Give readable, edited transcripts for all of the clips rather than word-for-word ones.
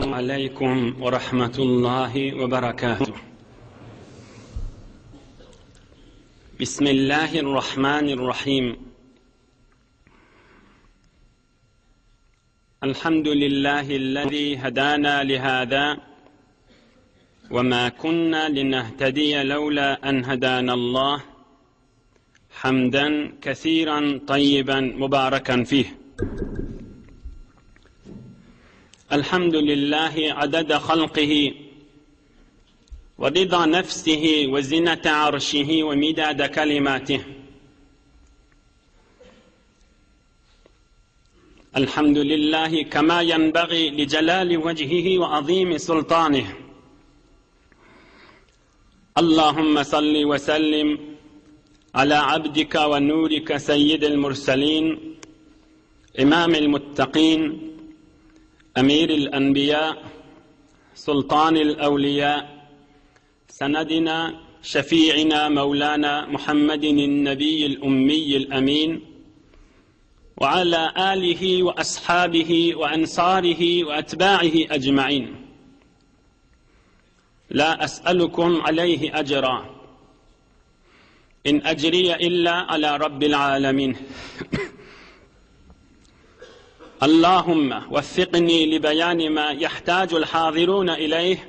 عليكم ورحمة الله وبركاته. بسم الله الرحمن الرحيم. الحمد لله الذي هدانا لهذا وما كنا لنهتدي لولا أن هدانا الله، حمدا كثيرا طيبا مباركا فيه. الحمد لله عدد خلقه ورضا نفسه وزنة عرشه ومداد كلماته. الحمد لله كما ينبغي لجلال وجهه وعظيم سلطانه. اللهم صل وسلم على عبدك ونورك سيد المرسلين، إمام المتقين، أمير الأنبياء، سلطان الأولياء، سندنا شفيعنا مولانا محمد النبي الأمي الأمين، وعلى آله وأصحابه وأنصاره وأتباعه أجمعين. لا أسألكم عليه أجرا، إن أجري إلا على رب العالمين. اللهم وفقني لبيان ما يحتاج الحاضرون إليه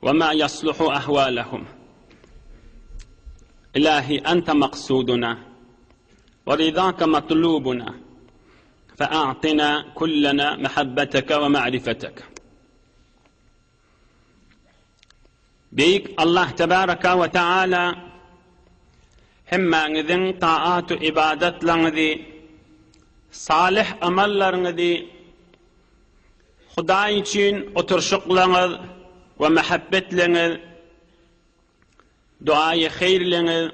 وما يصلح أحوالهم. إلهي أنت مقصودنا ورضاك مطلوبنا، فأعطنا كلنا محبتك ومعرفتك. بيك الله تبارك وتعالى همّا نذن طاعات عبادت لنذي salih amallarınızı Huda için oturuşuklarınız ve muhabbetleriniz, duayı hayırlarınız,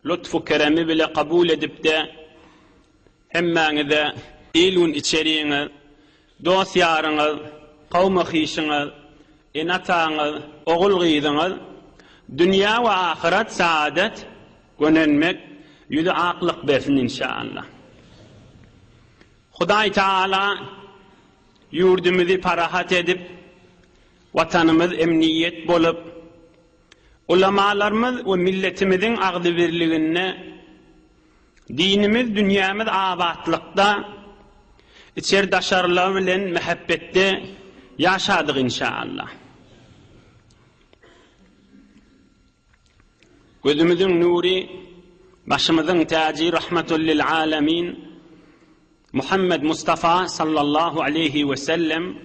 lütfu keremi bile kabul edip de hemmenize ilun içeriğiniz, dosyarınız, kavmi hişiniz, inatağınız, oğul gıydınız, dünya ve ahiret saadet gönenmek yüzü aklık besin inşallah. Huday Teala yurdumuzu parahat edip, vatanımız emniyet bolup, ulamalarımız ve milletimizin ağdı birliğine, dinimiz, dünyamız abatlıkta, içerdaşarlığı bilen muhabbette yaşadık inşallah. Gözümüzün nuri, başımızın tacı, rahmetul lil alemin, Muhammed Mustafa sallallahu aleyhi ve sellem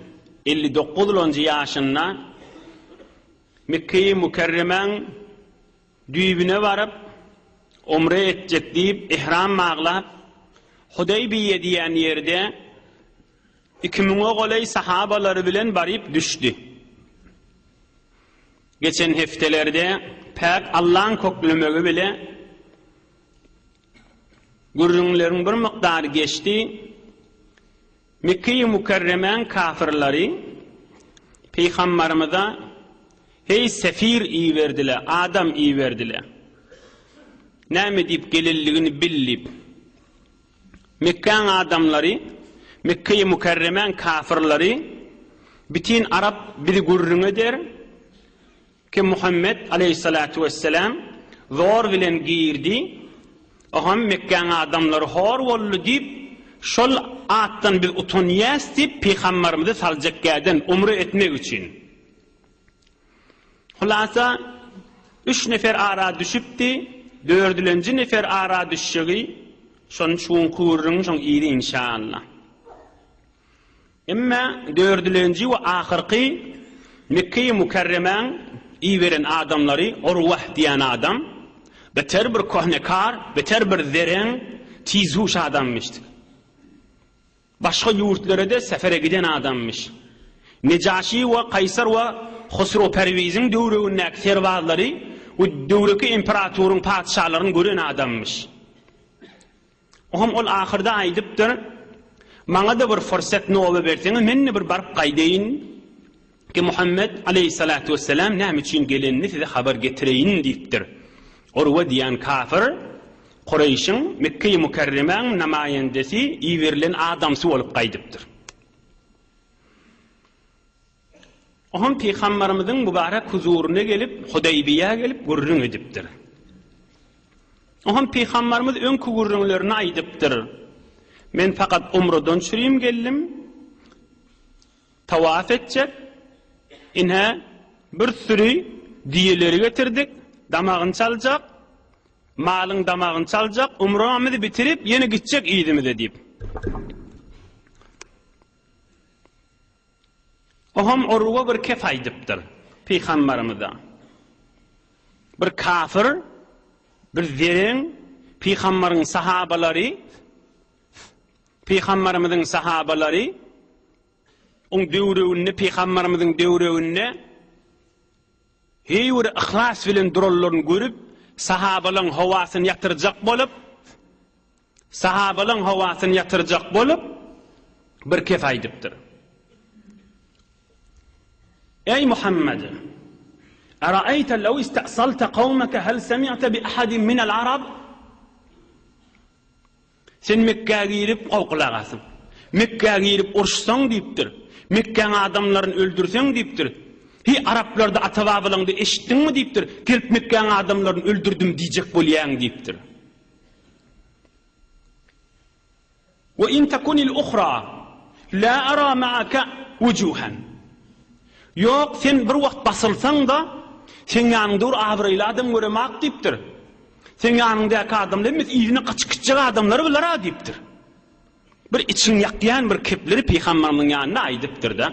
59. yaşında Mekke-i Mükerremen düğübüne varıp umre edecek deyip ihram mağlap Hudeybiye diyen yerde 2000 oğulay sahabaları bilen barıp düştü. Geçen heftelerde pek Allah'ın koklumögü bile gurrunların bir miktarı geçti. Mekke-i Mükerremen kafirleri Peygamberimize hey sefir iyi verdiler, adam iyi verdiler. Ne deyip gelirliğini bilip Mekke'nin adamları, Mekke-i Mükerremen kafirleri bütün Arap bir gurrunu der ki Muhammed aleyhissalatu vesselam zor bilen girdi. Oham Mekke'nin adamları hor oldu deyip şol attan bir utanıyas deyip Peygamberimizi salacakkadan umre etmek için. Hulasa 3 nefer ara düşüpti, 4. nefer ara düşüğü şon şuun kurrun şon iyiydi inşallah. Ama 4. ve ahirki Mekke-i Mükerremen iyi veren adamları Urvah diyen adam, beter bir kohnekar, beter bir zeren, tizhuş adammıştı. Başka yurtlara da sefere giden adammış. Necaşi ve Kaysar ve Husro Perviz'in dövründeki servarları ve dövrüki imparatorun padişahlarını gören adammış. Ohum ol ahirde aydıptır, bana da bir fırsat ne olup verseniz, men bir barıp kaydeyin ki Muhammed aleyhissalatu vesselam ne için gelenini size haber getireyin deyiptir. Urve diyen kafir, Kureyş'in Mekke-i Mükerremen namayendesi iyi verilen adamsı olup kaydıptır. Ohum Peygamberimizin mübarek huzuruna gelip Hudaybiye'ye gelip gurrun edipdir. Ohum Peygamberimiz önkü gurrunlarını aydıptır. Men fakat umradan çürüyüm geldim. Tavaf edecek. İnhe bir sürü diyeleri getirdik. Damağın çalacak. Malın damağın çalacak. Umramızı bitirip yeni gidecek idimize deyip. Ohum Urva bir kef aydıptır. Peygamberimize. Bir kafir, bir zerin, Peygamberin sahabaları, on döwrüğünde, Peygamberimizin döwrüğünde heýwir ihlas bilen durallarını görüp, sahabaların havasını yatıracak bolup, bir kef aydıptır. Ey Muhammed, ara'ayta law ista'salta qawmaka hal sami'ta bi ahadin min al-arab? Sen Mekke'ye girip qawqulagasın. Mekke'ye girip urşsan deyipdir. Mekke'nin adamlarını öldürsen deyipdir. Hi Araplarda atababalarını eşittin mi deyipdir. Gelip Mekke'nin adamlarını öldürdüm diyecek bolýan deyipdir. Ve in takunil ukhra la ara ma'aka wujuhan. Yok sen bir wagt basılsan da sen ýanynda bir abrayly adam göremek deyipdir. Sen ýanyndaky adamlar emes, ýygyny gaçykjak adamlar biler deyipdir. Bir için ýakýan bir kepleri Peygamberimiň ýanyna aýdypdyr da.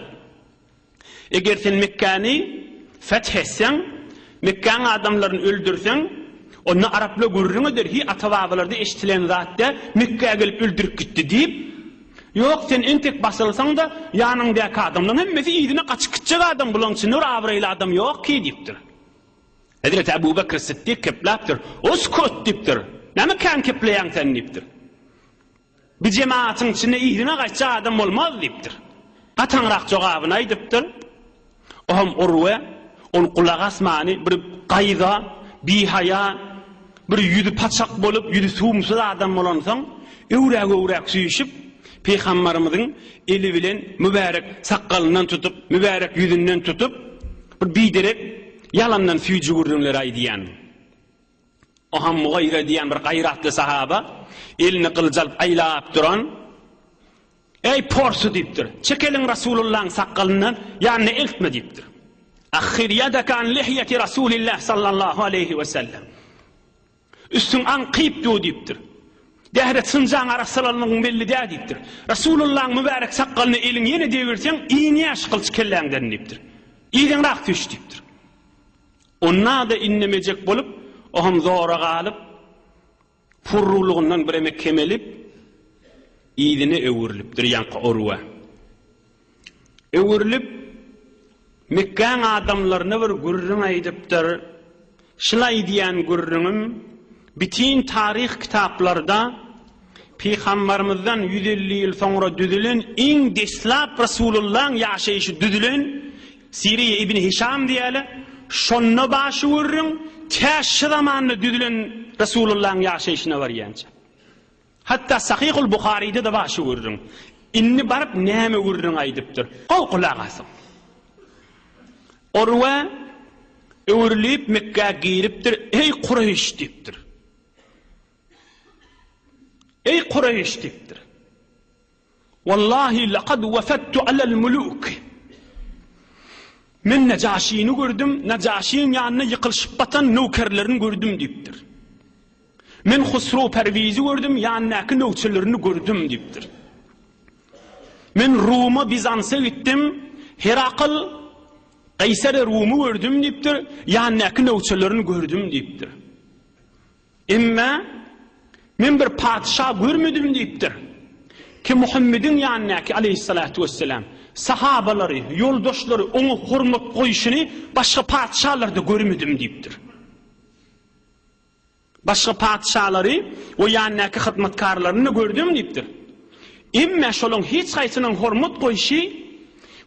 Eger sen Mekke'ni fethetsen, Mekke'nin adamlarını öldürsen, onu Arapla gurrun eder. Hi atababalarda eşitilen zatda Mekke'ye gelip öldürüp gitti deyip, yok sen entek basılsan da ýanyndaky adamlar hemmesi ýygyny gaçykjak adam bulan nur abrayly adam yok ki deyipdir. Hazreti Ebu Bekir Siddik keplapdir. Oskot deyipdir. Näme kan kepleýän sen deyipdir. Bir cemaatin içinde ýygyny gaçykjak adam bolmaz deyipdir. Gatanrak jogabyny aýdypdyr. Ohum Urwa on kulak asmany bir gaýda, bihaya, bir ýüzi paçak bolup, ýüzi suwmsuz adam bolansaň, öwrek süýüşip Peygamberimiziň eli bilen mübarek sakalından tutup, mübarek ýüzünden tutup, bir biderek yalandan süýüjü gurrunlar aýdýan. Ohum Mughayra diýen bir gaýratly sahaba elini kılcalıp aýlap duran, ey porsu deyipdir. Çekelin Resulullah'ın sakalından yani eltme deyipdir. Akhir yadaka an lihyeti Resulillah sallallahu aleyhi ve sellem. Üstün an qıyıp deyipdir. Dehret sıncan arasalalının belli deyipdir. Resulullah'ın mübarek sakalını elin yeni devirsen iğne aşkıl çekellenden deyipdir. İğden rak düş deyipdir. Onna da inlemeyecek bolup ohum zora galıp purruluğundan bir emek kemelip İdini öwürlüpdir ýanky Urwa. Öwürlüp Mekke'nin adamlaryna bir gurrun aýdypdyr. Şulay diýen gurrunum bitin tarih kitaplarda Peygamberimizden 150 ýyl soňra düzülen iň deslap Resulullah'ın ýaşaýyşy düzülen Siriye İbn Hişam diýeli şonna başy gurrun täşe zamanyny düzülen Resulullah'ın ýaşaýyşyna barýança. Hatta Sahihul Bukhari'de de başı vururun. İnni barıp näme vururun aýdypdyr. Ol kulak asın. Urwa öwürlip Mekke'ye giripdir. Ey Kureyş deyipdir. Ey Kureyş deyipdir. Wallahi laqad wafadtu alal muluk. Men Najaşi'ni gördüm. Najaşi'nin ýanyna ýykylşyp batan nöwkerlerini gördüm deyipdir. Men Husru Perviz'i gördüm, ýanynaky nöwçelerini gördüm deyipdir. Men Rum'a, Bizans'a gittim, Herakl, Kaysar Rum'u gördüm deyipdir, ýanynaky nöwçelerini gördüm deyipdir. Emma men bir padşah görmedim deyipdir. Ki Muhammed'in ýanynaky aleyhissalatu vesselam sahabalary, ýoldaşlary onu hormat goýuşyny başga padşahlarda görmedim deyipdir. Başka padşahlary o ýanynaky hyzmatkarlaryny gördüm deyipdir. Emma şolaň hiç gaýsynyň hormat goýuşy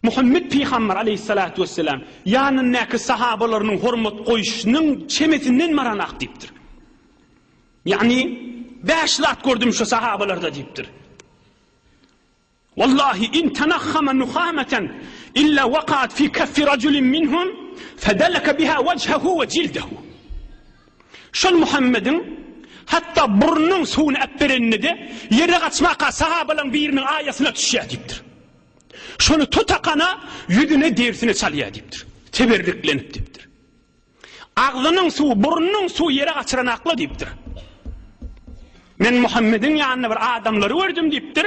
Muhammed Peygamber aleyhissalatu vesselam ýanynaky sahabalarynyň hormat goýuşynyň çemetinden maranak deyipdir. Yani 5 lat gördüm şu sahabalarda deyipdir. Wallahi in tanakhama nukhamatan إلا وقعت في كف رجل منهم فدلك بها وجهه وجلده. شل محمد hatta burnun suunu öpberennide yere kaçmaka sahabalan birinin ayasına düşüyor diptir. Şunu tutakana yüzüne dersine çalıyor diptir. Teberriklenip diptir. Ağzının suyu, burnun suyu yere kaçıran aklı diptir. Men Muhammed'in yanına bir adamları gördüm diptir.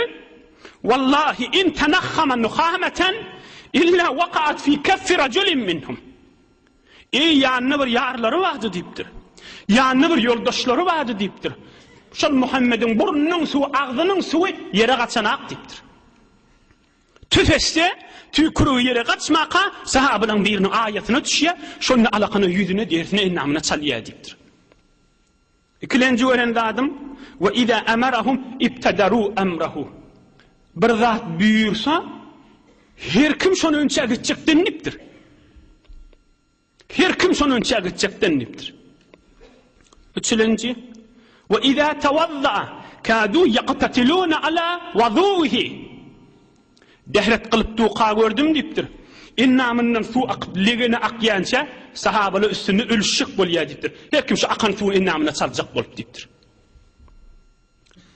Vallahi in tenakhama nukhameten illa vaqa'at fi keffi raculin minhum. Yanına bir yarları vardı diptir. Yanına bir yoldaşları vardı diptir. Şol Muhammed'in burnunun suyu, ağzının suyu yere kaçan ak diptir. Tüfeste tükürüğü yere kaçmaka sahabenin birinin ayetine düşüyor. Şunun alakını yüzüne dersine innamına çalıyor diptir. İkilenci öğrendi adam ve izâ emerahum ibtederû emrehu. Bir zat büyürse her kim şunu önce gidecek deniptir. Her kim şunu önce gidecek deniptir. Üçüncü ve izâ tevazza kâdû yaqtatilûne alâ vazûhi. Dehret kılıp tuğqa gördüm diptir. İnnamından su ligine akyança sahabalı üstünü ölüşük bolya diptir. Her kim şu akan su innamına çalacak bolup diptir.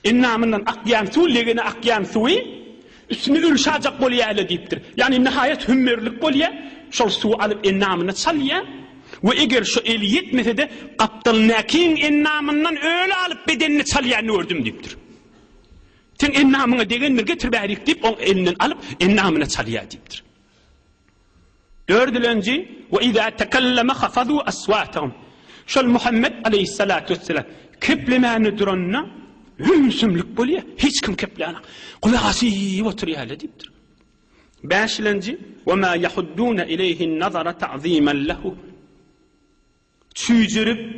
İnnamından akyan su ligine akyan suyu üstünü ölüşacak bolya diptir. Yani nihayet hümmerlik bolya şol su alıp innamına çalya ve eğer şu eli yetmese de kaptılnakin innamından öyle alıp bedenini çalyanı gördüm diptir. Sen innamına degenler getir bärik dip on elinden alıp innamına çalya diptir. Dördüncü ve izâ tekelleme hafazû asvâtahum. Şol Muhammed aleyhissalâtu vesselâm keplemeni duranna hümsümlük bolya hiç kim keplana kulağası oturuyor diptir. Beşinci ve mâ yahuddûne ileyhin nazara ta'zîmen lehu. Çüycürüp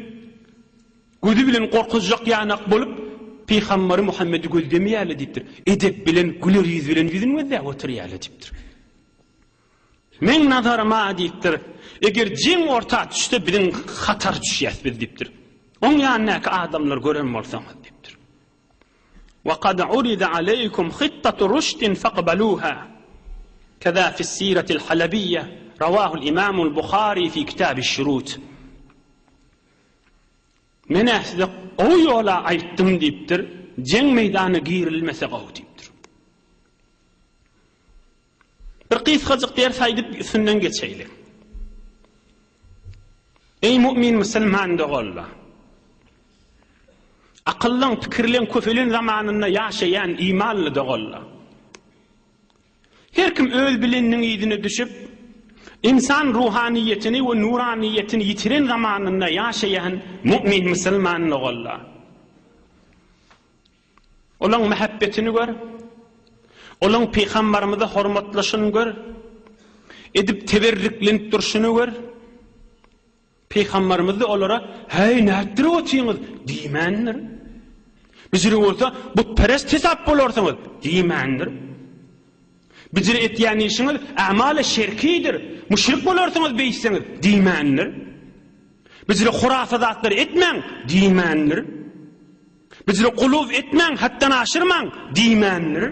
gözü bilen korkacak yanak bolup Peygamber Muhammed'i gözlemeye diptir. Edep bilen güler yüz bilen yüzün ve oturuyor diptir. Men nazarıma diptir. Eğer cin orta düşse bizim hatar düşüyes biz diptir. On yanındaki adamlar gören olsanız diptir. وَقَدْ عُرِدَ عَلَيْكُمْ خِطَّةُ رُشْدٍ فَقْبَلُوهَا كَذَا فِي السِّيرَةِ الْحَلَبِيَّةِ رواه الإمام البخاري في كتاب الشروط. Men size o yola aytdım diptir. Ceng meydanı girilmese gav diptir. Bir qisqacık ders aydıp üstünden geçeyle. Ey mümin Müslüman doğalla. Akıllan fikirlen köfelin zamanında yaşayan imanlı doğalla. Her kim öz bileninin iyidine düşüp İnsan ruhaniyetini ve nuraniyetini yitiren zamanında yaşayan mümin Müslüman oğalla. Olan muhabbetini gör. Olan Peygamberimize hürmetlaşını gör. Edip teberriklenip duruşunu gör. Peygamberimiz olara hey nädir otyňyz diýmendir. Bizleri olsa bu perest hesap bolarsyňyz diýmendir. Bizleri etýän işiňiz amal-ı şirkidir. Müşrik bolarsyňyz beýseňiz diýmendir. Bizleri hurafazatlar etmeň diýmendir. Bizleri qulub etmeň hatdan aşyrmaň diýmendir.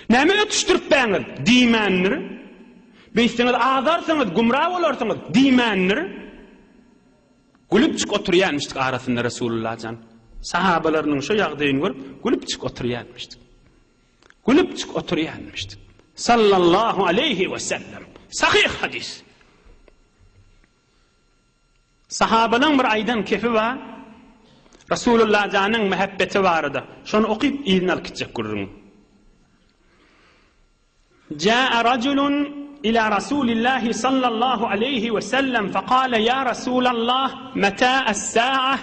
Näme ötüşdiripmäňiz diýmendir. Beýseňiz azarsyňyz gumra bolarsyňyz diýmendir. Gülüpçük oturýanmyşdyk arasynda Resulullah jan. Sahabalarynyň şu ýagdaýyny görüp gülüpçük oturýanmyşdyk. Gülüpçük oturýanmyşdyk. Sallallahu aleyhi ve sellem. Sahih hadis. Sahabadan bir aydan kefi var. Resulullah janın muhabbeti vardı. Şonu okuyup iýine alyp gitjek görüň. Jaa raculun ila Rasulillah sallallahu aleyhi ve sellem faqala ya Resulallah mata as-sa'a.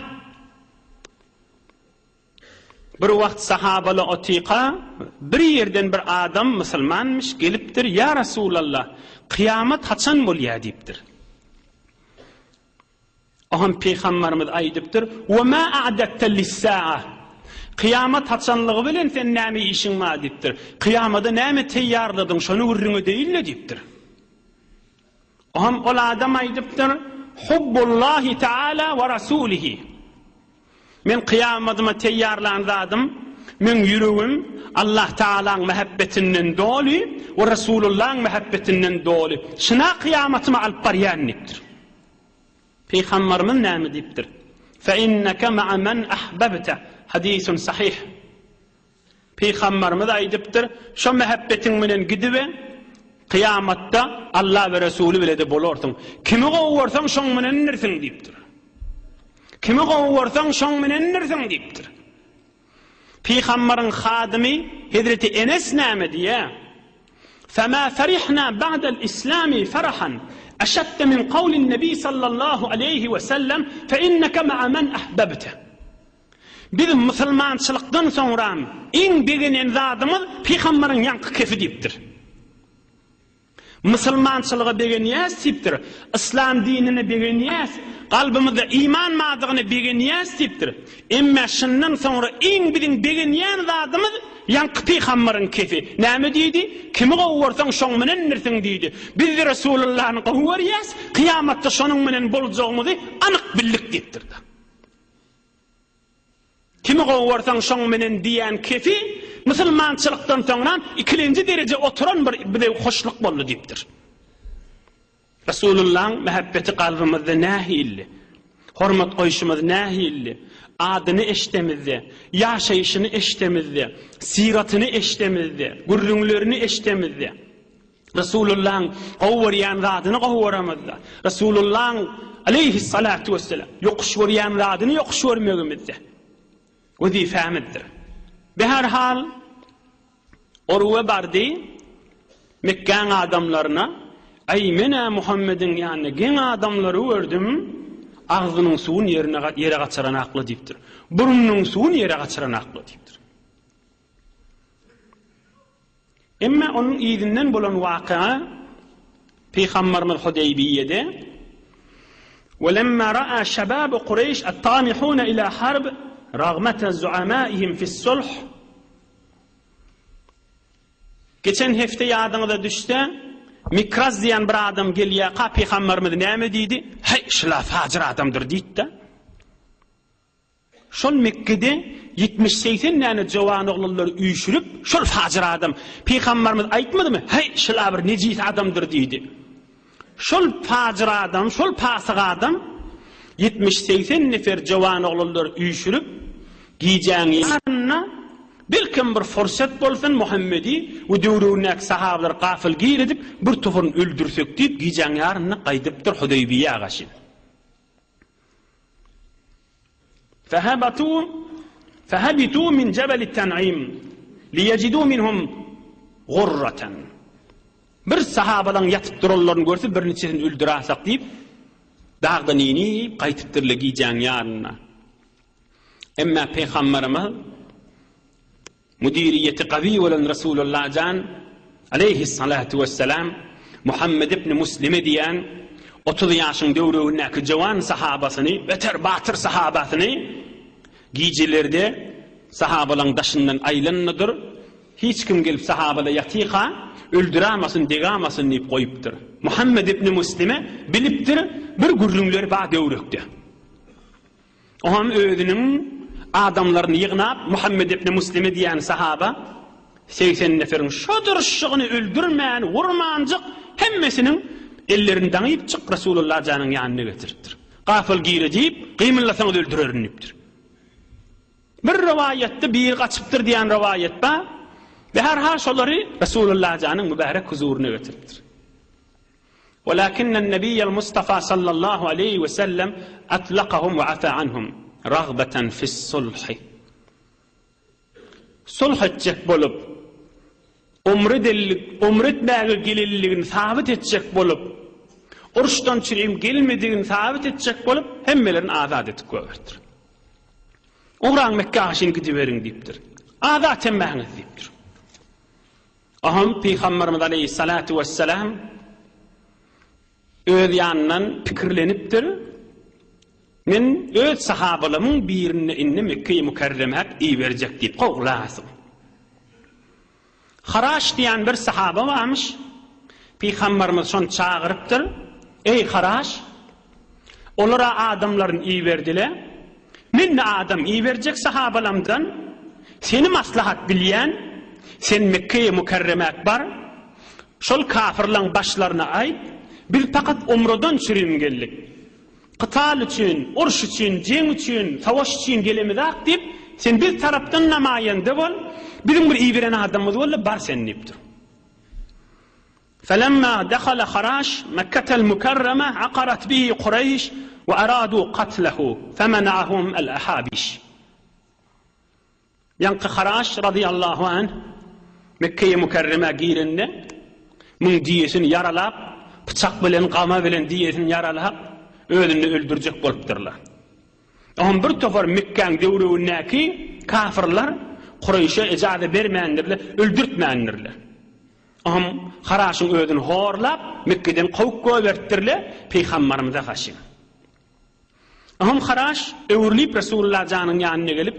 Bir wagt sahabaly otiqa bir yerden bir adam musulmanmış gelipdir ya Resulallah kıyamet haçan bolýar diýipdir. Aham Peygamberimiz aýdypdyr we ma a'datta lis-sa'a. Kıyamet haçanlygy bilen sen näme işiň var diýipdir. Kıyamada näme teýýarladyň şonu görüňe diýildi diýipdir. Aham ol adam aýdypdyr hubbullahi taala we rasulihi. Men kıyamadyma teýýarlandım men yüreğim Allah Ta'ala'nın muhabbetinden dolu ve Resulullah'ın muhabbetinden dolu. Şuna kıyametıma alıp baryaniptir. Peygamberimiz näme diptir? Fe inneke ma'a men ahbabta. Hadisun sahih. Peygamberimiz aýdypdyr, şo muhabbetin menen gidibe kıyamatta Allah ve Resulü bile de bolarsyň. Kimi gowursaň şoň menen nersiň dipdir. Kimi gowursaň şoň menen nersiň dipdir. Peygamberin hadimi Hazreti Enes näme diýär? Fema farihna ba'da'l islami farahan ashadda min qawli an-nabi sallallahu alayhi ve sellem fe inneke ma'a men ahbabta. Biz musulmançylykdan soňra iň begenen zadymyz Peygamberin ýanky kefi dipdir. Musulmançylyga begenýäs dipdir. İslam dinini begenýäs, kalbimizde iman madygyny begenýäs dipdir. Emma şundan soňra iň biziň begenýän zadymyz ýanky Peygamberin kefi. Näme diýdi? Kimi gowursaň şoň menen nersiň diýdi. Biz Resulullah'ny gowurýas, kıyamatda şonuň menen boljagyny anyk bildik dipdir. Kimi gowursaň şoň menen diýen kefi musulmançylykdan soňra ikinji derece oturan bir hoşluk boldy dipdir. Resulullah'ın muhabbeti kalbimizde nähilli. Hormat goýuşymyz nähilli. Adyny eşitemizde, ýaşaýyşyny eşitemizde, siratyny eşitemizde, gurrunlaryny eşitemizde. Resulullah'ın gowurýan zadyny gowuramyzda. Resulullah'ın aleyhissalatu vesselam ýokuşwurýan zadyny ýokuşwurmegimizde. Wezifamizdir. Her hal orwe bardy Mekkeň adamlaryna ay mena Muhammedin ýanyna geň adamlary gördüm, agzynyň suwun ýere gaçyran akly diýipdir. Burunnyň suwun ýere gaçyran akly diýipdir. Emma onun ýygynden bolan waqia Peygamberimiz Hudaybiýede وَلَمَّا رَأَى شَبَابُ قُرَيْشَ الطَّامِحُونَ إِلَى حَرْبٍ رَغْمَةَ زُعَمَائِهِمْ فِي الصُّلْحِ. Geçen hefte ýadyňyza düşse Mikraz diýen bir adam gelýär, Peygamberimiz näme diýdi? Hey, şula fajir adamdyr diýdi. Şol Mekkede 70-80 näne jowan oglulary üýşürip, şol fajir adam Peygamberimiz aýtmadymy? Hey, şula bir nejis adamdyr diýdi. Şol fajir adam, şol pasyk adam 70-80 nefer jowan oglulary üýşürip giýjäň ýerine belkim bir fursat bolsun Muhammedi we döwrünek sahabalar gafil giýredip bir tufun öldürsek diýip giýjäň ýaryny gaýdypdyr Hudaybiýe agaşy. فهبطوا من جبل التنعيم ليجدوا منهم غرة. Bir sahabadan yatyp durarlaryny görse bir neçesini öldüräsek diýip dağdan inip gaýtypdyrlar giýjäň ýaryna. Emma Peygamberimiz mudiriyeti qawi bolan Resulullah jan aleyhissalatu vesselam Muhammed ibn Muslime diýen 30 ýaşyň döwründäki jowan sahabasyny, beter batyr sahabasyny giýjilerde sahabalyň daşyndan aýlanmadyr. Hiç kim gelip sahabada yatyqa öldürämasyn, degamasyn diýip goýupdyr. Muhammed ibn Muslime bilipdir bir gurrunlar ba döwrekde. Oňam özüniň adamlaryny ýygnap Muhammed ibn Muslime diýen sahaba 80 neferin şodurşygyny öldürmän, wurmanjyk hemmesiniň ellerini daňyp çyk Resulullah janyň ýanyna getiripdir. Gafil giýrejip, gymyllasaň öldüreripdir. Bir rivayetde bir gaçypdyr diýen rivayet ba, ve her hal şolary Resulullah janyň mübarek huzuruny getiripdir. ولكن النبي المصطفى صلى الله عليه وسلم أطلقهم وعفى عنهم رغبة في الصلح. Sulh etjek bolup, umretmäge gelilligini sabit etjek bolup, uruşdan çyryp gelmedigini sabit etjek bolup, hemmelerini azat etip goýardyr. Oğran Mekke aşyny gidiberiň diýipdir. Azat etmäňiz diýipdir. Aham Peygamberimiz aleyhissalatu vesselam öz ýanyndan pikirlenipdir. Men öz sahabalarymyň birini inne Mekke-i Mükerreme'ye iýerjek diýip gowlasym. Haraş diýen bir sahaba varmış. Peygamberimiz şonu çağırıpdyr. Ey Haraş, olara adamlaryny iýerdiler. Men adam iýerjek sahabalarymdan seni maslahat bilýän, sen Mekke'ye mükerremek bar, şol kafirlaň başlaryna aýt, bir pakat umradan çürüm geldik. Qıtal üçün, uruş üçün, jeň üçün, savaş üçün gelemizak dip, sen bir tarapdan namaýanda bol, bir iýbiren adamyz bolla bar sen dipdir. فلما دخل خراش مكة المكرمة عقرت به قريش وأرادوا قتله فمنعهم الأحابيش. Yankı Kharaş radıyallahu anh Mekke'ye mükerreme girinde mun diyesini yaralap, bıçak bilen, qama bilen diyesini yaralap özünü öldürecek bolupdyrlar. Oň bir tofar Mekke'ň döwründäki kafirler Qurayş'a ijazat bermeýändirler, öldürtmeýändirler. Oň Kharaşyň özüni horlap Mekke'den gowup goýberdirler Peýgamberimize gaşy. Oň Kharaş öwrülip Resulullah janyň ýanyna gelip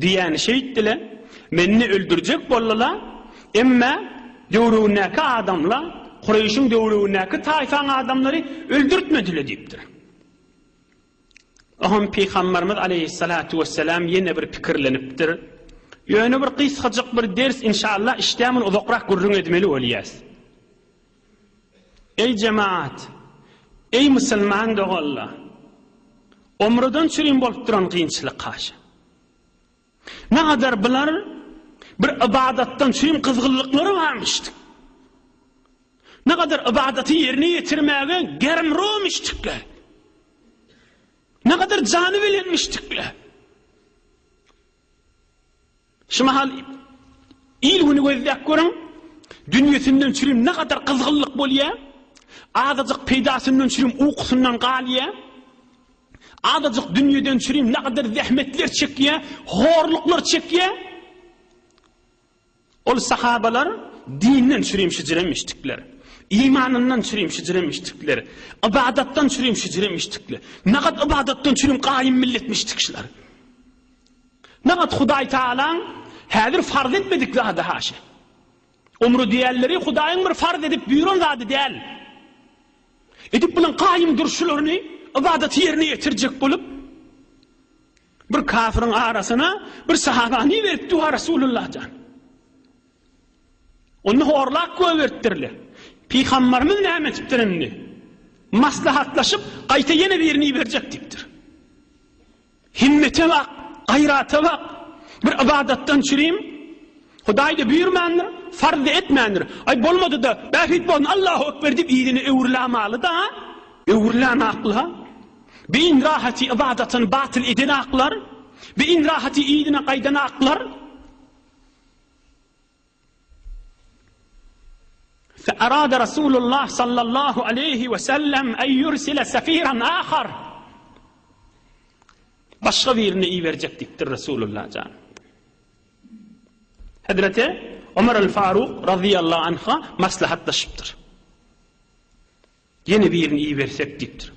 diýäni şeýitdiler, meni öldürjek boldylar, emma döwründäki adamlar, Qurayşyň döwründäki taýfaň adamlary öldürtmediler diýipdir. Oň Peýgamberimiz aleyhissalatu vesselam ýene bir pikirlenipdir. Ýöne bir gysgaçyk bir ders inşallah işdämin uzakrak gurrun edmeli bolýas. Ey cemaat, ey musulman dogallar, umradan çürüm bolup duran kynçylyk gaşy. Ne kadar bular bir ibadattan çürüm kızgınlıkları varmıştı. Ne kadar ibadeti yerine getirmeye germromiştikler. Ne kadar canı bilinmiştikler. Şimdi hal ilhuni gözlek görün, dünyasından çürüm ne kadar kızgınlık bolýar, azıcık peydasından çürüm uykusundan galýar, azıcık dünyadan çürüm ne kadar zahmetler çekýär, horluklar çekýär. Ol sahabalar dinden çürüm şijiremiştikler, imanından çürüm şijiremiştikler, ibadattan çürüm şijiremiştikler. Ne kadar ibadattan çürüm qaýym milletmiştikler. Ne kadar Hudaý Taala häzir farz etmedik zady haşa. Umru diýerleri Hudaýyň bir farz edip buyuran zady däl. Edip bilen qaýym durşularyny ibadeti yerine getirjek bolup bir kafirin arasına bir sahabany beripdi wa Rasulullah jan. Onu horlak goýberdirler. Peýgamberimiz näme etipdirini maslahatlaşyp gaýta ýene birini berjek dipdir. Himmete bak, gaýrata bak. Bir ibadatdan çürüm Hudaýda buyurmandyr, farz etmeýändir. Ay bolmady da bähit bolun Allahu ekber dip ýygyny öwürlämaly da, öwürlän akla. Bin rahati ibadatan batil edin aklar, bin rahati iyidine qaydan aklar. فأراد رسول الله صلى الله عليه وسلم أن يرسل سفيرا آخر. Başka birini iyi verecektir Resulullah can. Hazreti Ömer el-Faruk radıyallahu anh'a maslahatlaşıptır. Yeni birini iyi verecektir.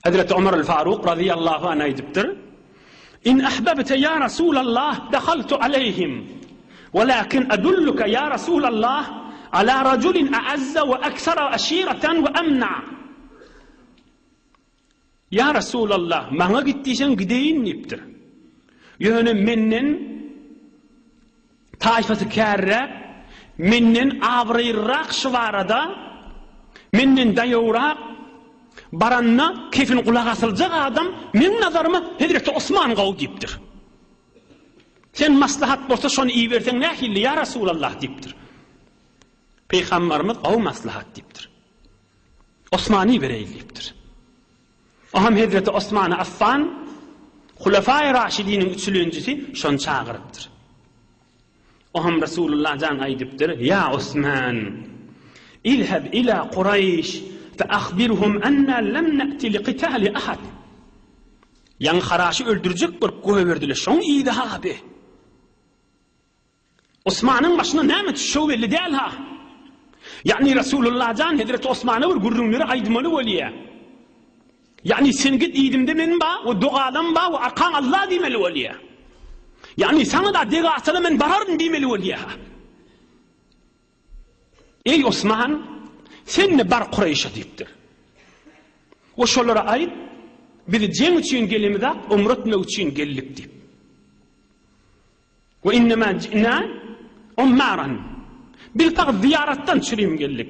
Hazreti Ömer el-Faruk radıyallahu anh aydıptır. İn ahbabte ya Resulallah dakhaltu aleyhim. Walakin adulluka ya Resulallah ala raculin a'azza ve aksara aşireten ve amna. Ya Resulallah, maňa gitdiysen gideyin dipdir. Ýöne menden taýfasy kärrek, menden awryrrak şwarada, menden daýawrak baranna kefin kulak asıljak adam men nazarıma Hazreti Osman gaw dipdir. Sen maslahat bolsa şonu iyi berseň nähilli ya Resulallah dipdir. Peýgamberimiz gaw maslahat dipdir. Osmany bereýil dipdir. Aham Hazreti Osman Affan Hulafai Raşidinin üçüncüsü şonu çağırıpdır. Aham Resulullah can aýdypdyr: "Ya Osman, ilhab ila Qurayş فأخبرهم أن لم نأتي لقتال أحد." Yan Kharaşy öldürecek bir goýberdiler. Şoň ýygy abi. Osmanyň başyna näme düşýär belli däl ha. Yani Resulullah jan Hazreti Osmana bir gurrunlary aýdmaly bolýar. Yani sen git ýydimde men ba, o dogalam ba, o arkan Allah diýmeli bolýar. Yani sana da dega asala men bararyn diýmeli bolýar. Ey Osman, sen ne bar Qurayş'a dipdir. O şolara aýyp, biz jeň üçin gelimizde umra etmek üçin geldik dip. Ve innema ci'na ummaran. Bir taq ziyarattan çürüyüm geldik.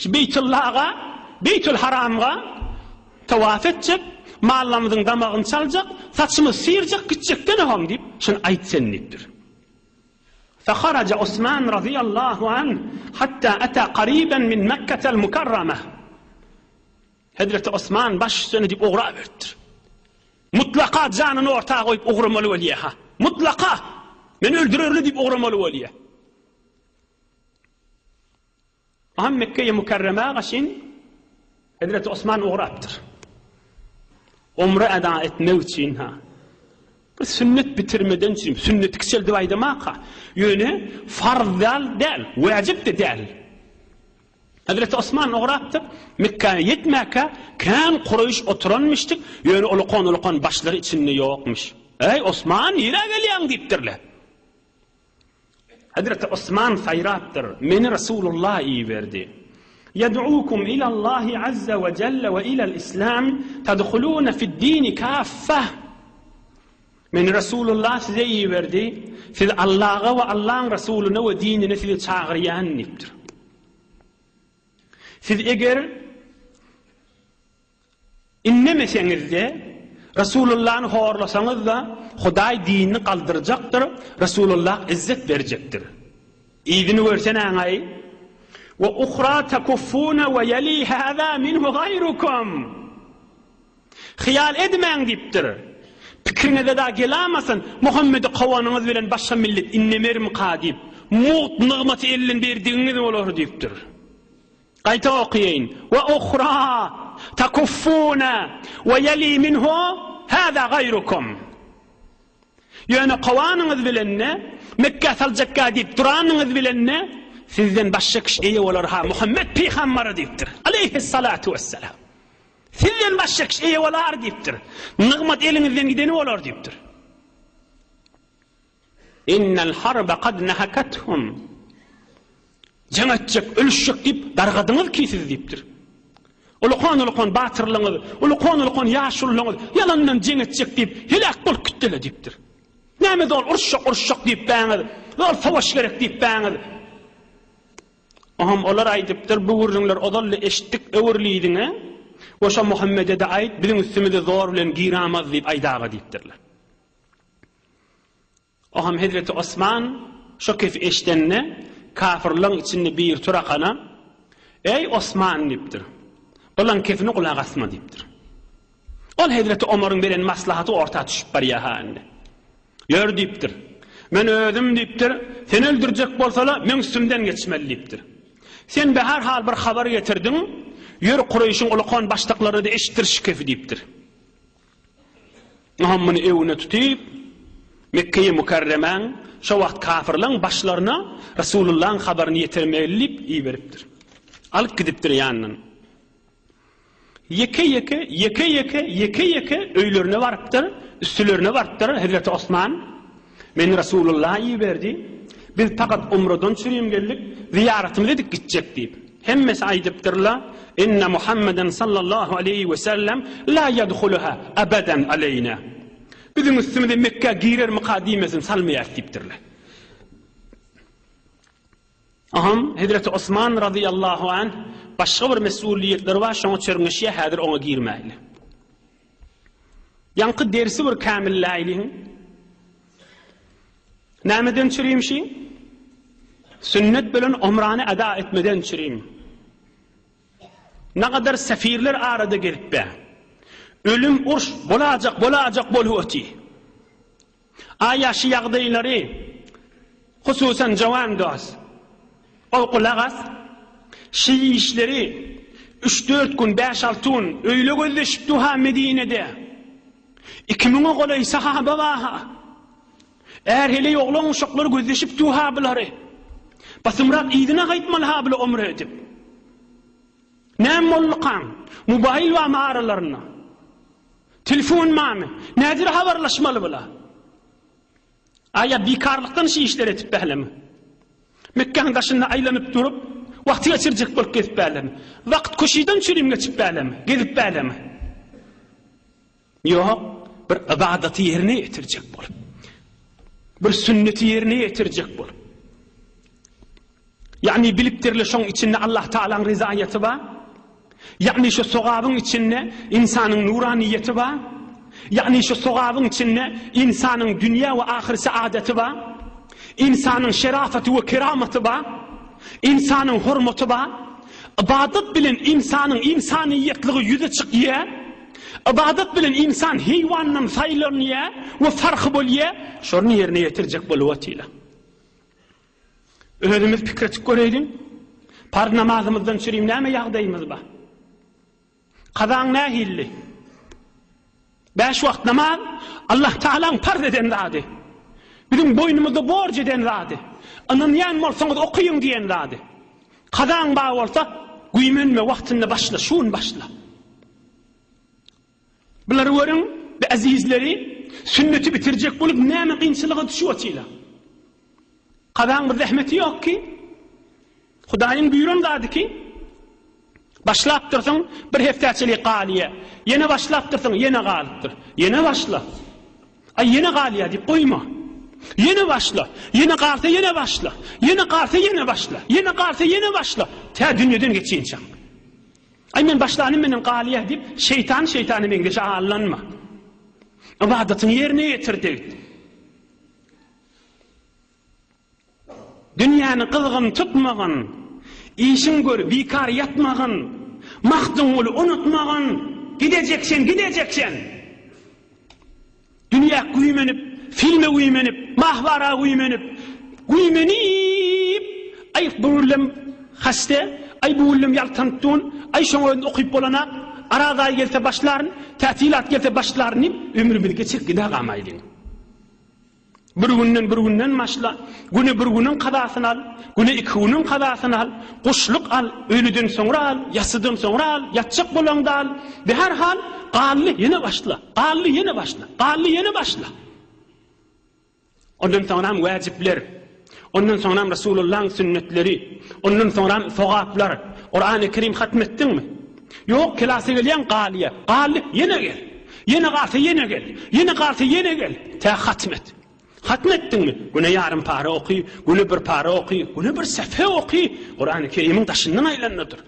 Beytullah'a, Beytül Haram'a tavaf edecek, mallamızın damağını çalacak, saçımı sıyıracak, gidecekten oham deyip, şunu ayet senliktir. فخرج عثمان رضي الله عنه حتى أتى قريبا من مكة المكرمة. Hazreti Osman baş üstüne deyip uğra verdir. Mutlaka canını ortaya koyup uğramalı veliye ha. Mutlaka. Ben öldürürlü deyip uğramalı veliye. Aham Mekke'ye mükerreme kaşın Hazreti Osman uğraptır. Umre eda etme için ha. Sünnet bitirmeden için sünnet kişisel divayda maka. Yöne farz değil, vacip de değil. Hazreti Osman uğraptır. Mekke'ye yetmeke kan Kureyş oturanmıştık. Yöne ulukan başları içinde yokmuş. Ey Osman yine geliyen deyiptirler. Hazreti Osman sayraptır. Meni Resulullah iyi verdi. Yed'ukum ilallahi azza ve celle ve ilal İslam tadkhuluna fi'd-din kaffah. Meni Resulullah size iyi verdi. Siz Allah'a ve Allah'ın Resulüne ve dinine sizi çağıryan niptir. Siz eğer inlemeseniz de Resulullah'ın horlasanız da Huday dinini kaldıracaktır. Resulullah izzet verecektir. İyidini versene anay. Ve ukhra takuffuna ve yeli hâzâ minhu gayrukum. Hiyal etmeyin deyiptir. Fikrine de daha gelamasın. Muhammed'i kovanınız veren başka millet innemer mi kadip. Muht nığmatı elin verdiğiniz olur deyiptir. Qayta okuyayım. Ve ukhra takuffuna ve yeli minhu hâzâ gayrukum. Yani kovanınız bilenne, Mekke salcakka deyip duranınız bilenne, sizden başka kişiye olur ha Muhammed Peygamber deyiptir. Aleyhissalatu vesselam. Sizden başka kişiye olur deyiptir. Nığmat elinizden gideni olur deyiptir. İnnel harbe kad nehakathum. Cenetcek, ölüşecek deyip dargadınız ki siz deyiptir. Ulukan batırlığınız, ulukan yaşullığınız, yalandan cenetcek deyip helak bol küttele deyiptir. Näme dol urşak deyip baňyz. Dol savaş gerek deyip baňyz. Aham olar aýdypdyr, bu wurjunlar odaly eşitdik öwürliýdiňe. Oşa Muhammed'e de aýt, biziň üstümizde zor bilen giramaz deyip aýdaga deyipdirler. Aham Hazreti Osman şo kef eşdenne kafirliň içinde bir turakana ey Osman deyipdir. Olan kefini kulak asma deyipdir. Ol Hazreti Ömer'in beren maslahaty orta düşüp barýar hande. Yer deyiptir. Men ödüm deyiptir. Sen öldürecek bolsalar men üstümden geçmeli deyiptir. Sen be her hal bir haber getirdin. Yer Kureyş'in ulukan başlıkları da eşittir şikefi deyiptir. Muhammed'in evine tutuyup Mekke'ye mükerremen şu vakt kafirlan başlarına Resulullah'ın haberini yetirmeyip iyi veriptir. Alıp gidiptir yanının. Yeke öylerine varıptır, üstülerine varıptır. Hazreti Osman, men Resulullah'a iyi verdi. Biz fakat umradan çürüyüm geldik, ziyaretimi dedik gidecek deyip. Hemmesi aydiptirler, inne Muhammeden sallallahu aleyhi ve sellem la yedhuluha ebeden aleyna. Bizim üstümüzde Mekke girer mukadimesin salmayat deyiptirler. Aham, Hazreti Osman radıyallahu anh, başka bir mesuliyetleri var, şuna çörgüşüye hadir ona girmeyli. Yankı dersi bir kamilleyliğin. Nämeden çürüyüm şey? Sünnet bilen umrani eda etmeden çürüyüm. Ne kadar sefirler arada gelip be. Ölüm urş bolacak boluti. Ayaşı yağdayları, hususen cavan dost. O kulağız, şey işleri 3-4 gün 5-6 gün öyle gözleşip duha Medine'de 2000'e kolay sahaba vaha eğer hele yoğlan uşakları gözleşip duha bilari basımrat idine kayıtmalı ha bile umre edip ne mollukan mobil ve mağaralarına telefon mami nedir haberleşmeli bile aya bikarlıktan şey işler etip behlemi Mekke'nin taşında aylanıp durup vakti geçirecek bolup gezip beğlemi. Vakt koşuydan çürüyüm geçip beğlemi. Gezip beğlemi. Yok, bir ibadeti yerine getirecek bolup. bir sünneti yerine getirecek bol. Yani bilip dirli şoň içinde Allah Ta'ala'n rizaýaty bar. Yani şu sogabın içinde insanın nuraniyeti var. Yani şu sogabın içinde insanın dünya ve ahir saadeti var. İnsanın şerafeti ve kerameti var. İnsanın hurmeti var. İbadet bilen insanın insaniyetliği yüze çıkıyor. İbadet bilen insan hayvanın sayılınıyor ve farkı buluyor. Şunu yerine getirecek buluvatıyla. Özümüz fikretip görelim. Par namazımızdan çürüyüm näme ýagdaýymyz bar? Qazan nähilli? 5 wagt namaz Allah Ta'ala'n farz eden zady. Bizim boynumuzda borç eden zady. Anan ýan bolsaňyz okuýun diýen zady. Qazan bar bolsa güýmenme wagtynda başla, şuň başla. Bular görüň, be azizleri sünneti bitirjek bolup näme qynçylyga düşýär. Qazan bir zähmeti ýok ki. Hudaýyň buyuran zady ki başlap dursaň bir heftäçilik galyýa. Ýene başlap dursaň ýene galypdyr. Ýene başla. Ay ýene galyýa diýip goýma. Ýene başla. Ýene garsa ýene başla. Ýene garsa ýene başla. Ýene garsa ýene başla. Tä dünýeden geçýänçä. Ay men başlanym menen galyýa diýip şeytany meňdeşe allanma. Ibadatyny ýerine ýetirdi. Dünýäni kızgın tutmagan, işin gör, bikar yatmagan, mahdumulu unutmagan, gideceksen. Dünya güýmenip, filme güýmenip, mahvara güýmenip, ay bullum haste, ay bullum yaltantun, ay şoňa okyp bolana, arada gelse başlaryn, tätilat gelse başlaryn, ömrü bir geçip gide gamaýdyň. Bir günden maşla, güne bir günün kadasyny al, güne 2 günün kadasyny al, goşluk al, ölüden soňra al, ýasydan soňra al, ýatjak bolanda al. Be her hal gally ýene başla. Ondan soňra wajibler, ondan soňra Rasulullah'ın sünnetleri, ondan soňra sogaplar. Qur'an-ı Kerim hatmetdiňmi? Ýok, kelasi gelýän galyýa. Galy ýene gel. Ýene garsa ýene gel. Ta hatmet. Hatmetdinmi? Güne yarım para oky, güne bir para oky, güne bir sefe oky. Qur'an-ı Kerim'in taşyndan aýlandyr.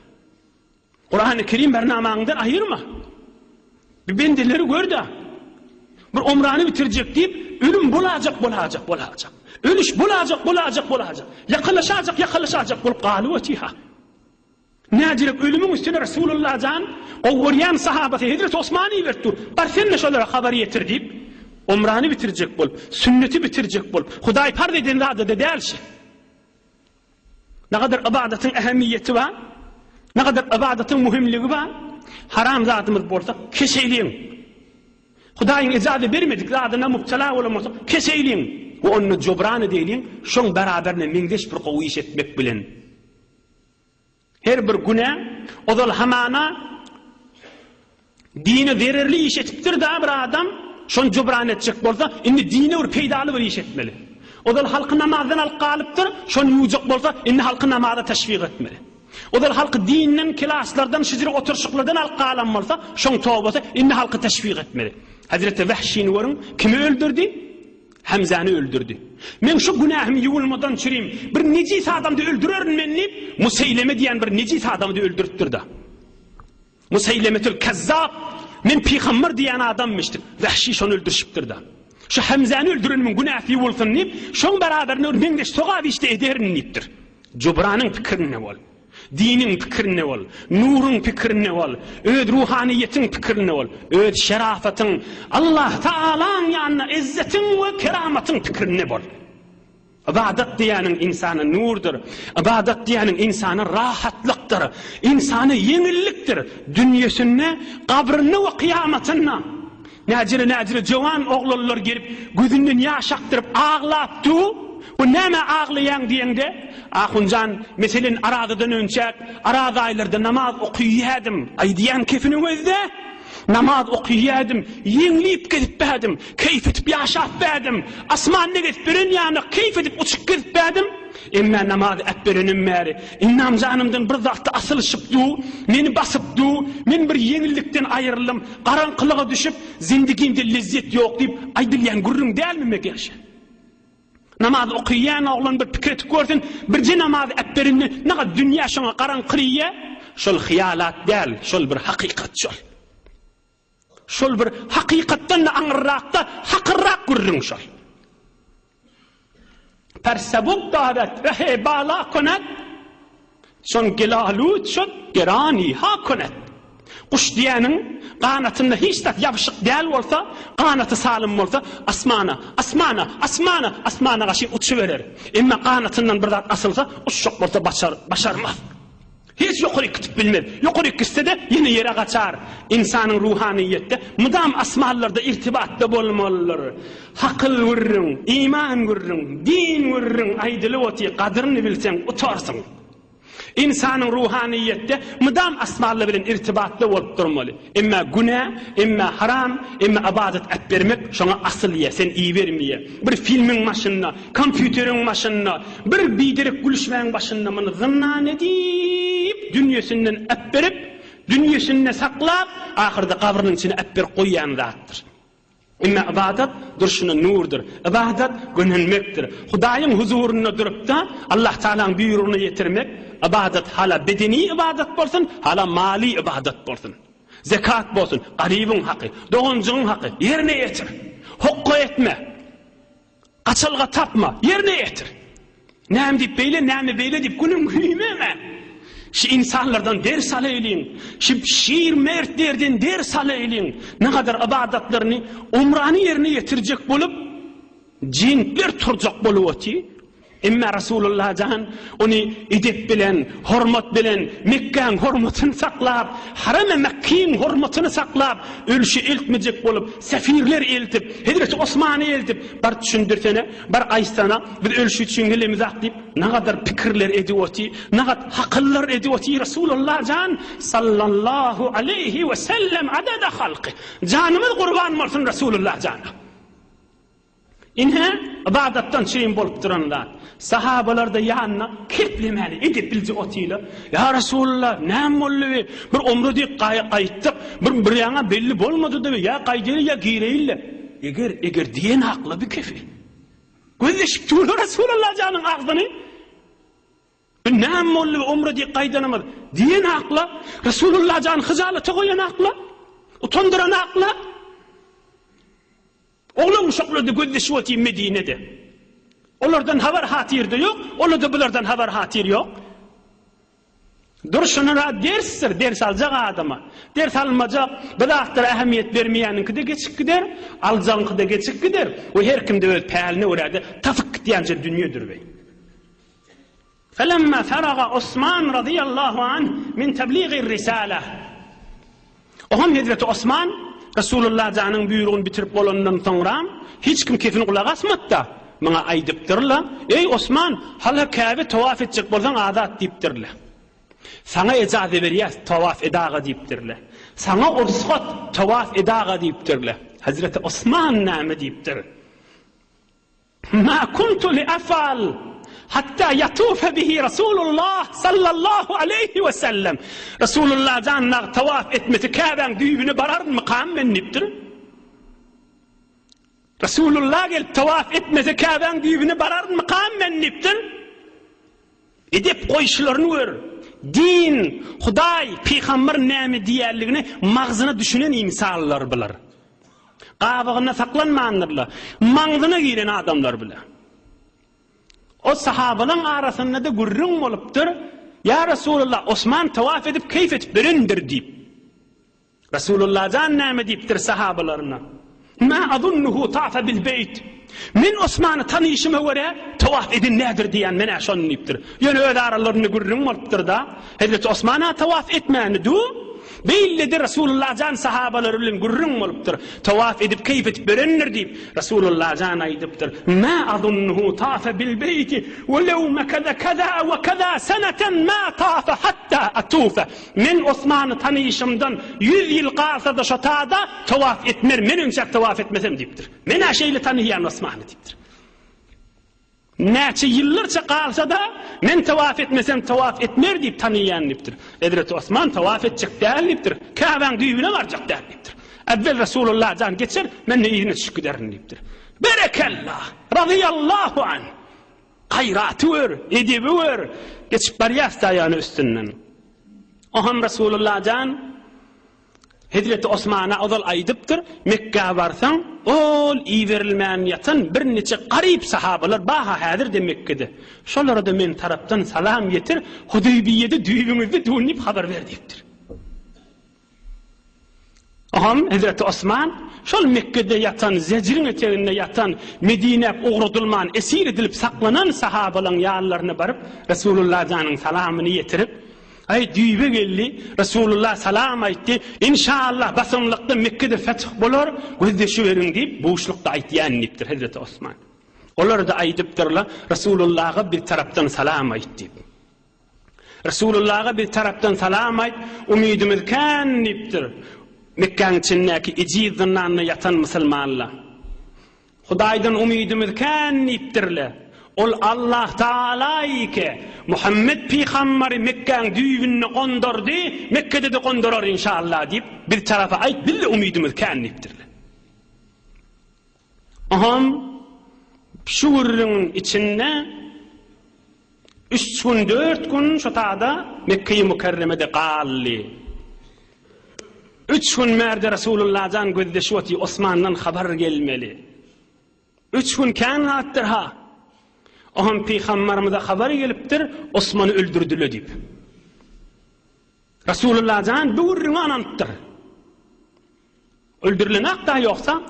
Qur'an-ı Kerim bernamaňdan aýyrma. Bir bendeleri gördi. Bir umrany bitirjek diýip, ölüm bolajak. Ölüş bolajak. Ýakalaşajak bolup galyp Nädirip ölümün üstüne Resulullah jan, o görýän sahabaty Hazrat Osmany berdi. Barsen şolara habar ýetir diýip, umrany bitirjek bolup, sünneti bitirjek bolup, Hudaý farz eden zady da dälşi. Ne kadar ibadatyň ähemmiyeti bar, ne kadar ibadatyň muhimligi bar. Haram zatymyz bolsa keşeýliň. Hudaýyň ijazat bermedik zadyna mubtala bolamasa keşeýliň. Bu onu jobran edeýliň, şoň beraberne meňdeş bir gowy iş etmek bilen. Her bir güne odal hamana dine zererli iş etipdir da bir adam şon jobran etjek bolsa indi dine bir peýdaly bir iş etmeli. Odal halky namazdan alqalypdyr, şon ýujak bolsa indi halky namaza teşwik etmeli. Odal halky dinden, klaslardan, şijiri oturşyklardan alqalanmalsa, şon tawbata indi halky teşwik etmeli. Hazreti Vahşiň görüň, kimi öldürdi? Hamzany öldürdü. Men şu günahymı ýuwulmadan çüreyim, bir nejis adamdy öldürerin menni, Musayleme diýen bir nejis adamdy öldürtdir da. Musaylemetül Kazzab, men peýgamber diýen adammışdyk. Vahşi şonu öldürşipdir da. Şu Hamzany öldüreniň günahy ýuwulsyn diýip, şoň beraberine meňde sogap işte ederin diýipdir. Cubranyň pikirine bol. Dinin pikirine bol, nurun pikirine bol, öd ruhaniyetin pikirine bol, öd şerafatin, Allah Ta'ala'n ýanyna izzetin we keramatin pikirine bol. Ibadat diýäniň insany nurdur, ibadat diýäniň insany rahatlykdyr, insany ýeňillikdir, dünýesine, kabryna we kıyamatyna. Näjire jowan oglanlar gelip gözünden ýaş akdyryp ağlapdy. Bu näme ağlayan diýende, ahunjan meselen aradadan önçek, arada aýlarda namaz okuýýadim, ay diýen kefini gözde, namaz okuýýadim, ýeňlip gidip bädim, keyf etip ýaşap bädim, asmanyna gidip dünýäni keyf edip uçup gidip bädim. Emma namaz etberenim märi, innam janymdan bir zatda asylşypdy, meni basypdy, men bir ýeňillikden aýryldım, garaňkylyga düşüp, zindagimde lezzet ýok diýip aýdylýan gurrun dälmi megerşe? Namaz okuyan oğlan bir pikret gördün, birce namaz etberini, naga dünya şuna qaran qiriye, şol hiyalat değil, şol bir hakikat şol. Şol bir hakikattan anırraqta, haqırraq görürün şol. Persebuk davet, rehe bala konet, şon gelalut şol, gerani ha konet. Kuş diyenin qanatında hiç de yapışık değil olsa, qanatı salim olsa, asmana qaşı uçu verir. Ama qanatından bir zat asılsa, uçuşuk olsa başarmaz. Hiç yukarı gitip bilmez. Yukarı gitse de yine yere kaçar. İnsanın ruhaniyette, müdam asmallarda irtibatta bolmalılar. Hakıl vurrun, iman vurrun, din vurrun, aydılı oti, kadrini bilsen utarsın. İnsanın ruhaniyette müdam asmallar bilen irtibatlı olup durmalı. Emma günah, emma haram, emma abadet etbermek şuna asıl ye, sen iyi vermeye. Bir filmin başında, kompüterin başında, bir bidirek gülüşmenin başında bunu zınnan edip, dünyasından etberip, dünyasını saklap, ahirde kabrinin içine etber koyan zattır. Emma ibadet durşuna nurdur. İbadet gönülmektir. Hudayın huzuruna durup da Allah Teala'nın buyruğunu yetirmek, ibadet hala bedeni ibadet bolsun, hala mali ibadet bolsun. Zekat bolsun, garibin hakkı, doğuncunun hakkı yerine yetir. Hukku etme. Kaçalga tapma, yerine yetir. Näme dip beyle, näme beyle dip günüm güymeme. Şu insanlardan ders alayım, şu şiir mertlerden ders alayım. Ne kadar ibadetlerini, umrani yerine getirecek bulup, cinler turacak bulup Emma Resulullah can onu edep bilen, hormat bilen, Mekke'nin hormatını saklap, Haram-ı Mekke'nin hormatını saklap, ölüşü eltmeyecek bulup, sefirler eltip, Hazreti Osman'ı eltip, bar düşündürsene, bar aysana, biz ölüşü için elimiz deyip, ne kadar fikirler ediyorti, ne kadar hakıllar ediyorti Resulullah can sallallahu aleyhi ve sellem adada halkı. Canımız kurban olsun Resulullah can'a. İnhe ibadetten şeyin bolup duranlar. Sahabalar da yanına kirplemeli edip bilci otuyla. Ya Resulullah näme boldy? Bir umru deyip qaytdyk. Bir yana belli bolmady diye ya qaydeli ya gireyle. Eger diyen haklı bir kefi. Gözleşip durdu Resulullah canın ağzını. Näme boldy umru deyip qaydanamadı. Diyen haklı. Resulullah can hızalatı koyan haklı. Utandıran haklı. Oğlum uşaklarda gözleşip otuyum Medine'de. Onlardan haber hatir de yok, onlardan bulardan haber hatir yok. Duruşuna ders alacak adama. Ders almayacak, bıdaktır ehemmiyet vermeyeninki de geçik gider, alacağınki de geçik gider. O her kimde öz pehaline uğradı, tafık diyence dünyadır bey. فَلَمَّا فَرَغَ Osman radıyallahu anh min tebliği risale. Ohum Hazreti Osman, Resulullah canın buyruğunu bitirip olandan sonra, hiç kim kefini kulak asmadı da, bana aydıptırla, ey Osman, hala Kabe tavaf edecek bolsan adat deyiptirle. Sana icazı veriyaz, tavaf edağa deyiptirle. Sana ruhsat, tavaf edağa deyiptirle. Hazreti Osman näme deyiptir. Ma kuntu li afal, hatta yatufa bihi Resulullah sallallahu aleyhi ve sellem. Resulullah canına tavaf etmesi Kabe'nin düğünü barar mıkam ben deyiptir. Resulullah gel tavaf etmese Kabe'nin düğünü barar mıkam men niptin? Edip koyuşlarını gör. Din, Huday, Peygamber näme diyerligini mağzına düşünen insanlar bilir. Qabığına saklanmayanlarla, mağzına giren adamlar bilir. O sahabanın arasında da gurrun oluptur. Ya Resulullah, Osman tavaf edip keyf etip birindir deyip. Resulullah can näme deyiptir sahabalarına. Ma azunnuhu tafa bil beyt. Men Osman'ı tanıyışıma göre tavaf edin nedir diyen mene şonu deyiptir. Yani öyle aralarını gurrun oluptur da. Hazreti Osman'a tavaf etmeyeni du. Bellidir Resulullah can sahabaları bilen gurrun oluptur. Tavaf edip keyf etip birindir deyip. Resulullah can aydıptır. Ma azunnuhu tafa bil beyti. Velev mekede kada ve kada seneten ma tafa hatta atufa. Men Osman'ı tanıyışımdan 100 yıl kalsa da şatada tavaf etmer. Men önçak tavaf etmesem deyiptir. Mena şeyle tanıyan Osman'ı deyiptir. Neçe yıllarca kalsa da men tavaf etmesem tavaf etmer deyip tanıyan deyiptir. Hazreti Osman tavaf edecek değil deyiptir. Kabe'nin düğüne varacak değil deyiptir. Evvel Resulullah can geçer, men ne iyini şükür derim deyiptir. Berekallah, radıyallahu anh. Hayratı var, edibi var. Geçip bariyas dayanı üstünden. Oham Resulullah'dan Hazreti Osman'a odal aydıptır. Mekka varsan, ol iyi verilmeyen yatan bir neçe garip sahabalar baha hadir de Mekke'de. Şolara da men taraftan salam getir, Hudeybiye'de düğümümüzde düğünleyip haber ver deyiptir. Oham Hazreti Osman, şol Mekke'de yatan, zecrin öteğinde yatan, Medine uğrudulman, esir edilip saklanan sahabaların yağlarına barıp, Resulullah'ın salamını getirip, ay düýbe geldi, Resulullah salam aytdy, inşallah basımlıkta Mekke'de fetih bolar, gözdeşi verin deyip, boşlukta aytýan dipdir Hazreti Osman. Olar da aydypdyrlar, Resulullah'a bir taraftan salam aytdy. Resulullah'a bir taraftan salam ayt, umidimiz kan dipdir. Mekke'nin içindeki icizinanna yatan musulmanlar. Hudaýdan umidimiz kan dipdirler. Ol Allah Taala ike Muhammed Peygamberi Mekke'nin düýbünni gondurdy, Mekke'de de gondurar inşallah deyip bir tarafa ayt bille umidimiz kan dipdirler. Aham şu ýylyň içinde 3 gün 4 gün şu taada Mekke-i Mükerreme'de gally. 3 gün merde Resulullah'dan gözdeşiwati Osman'dan haber gelmeli. 3 gün kan hatdır ha. Oham Peygamberimize haber gelipdir, Osman'ı öldürdüler deyip. Resulullah'dan bu urrunu ananttır. Öldürülen akta yoksa,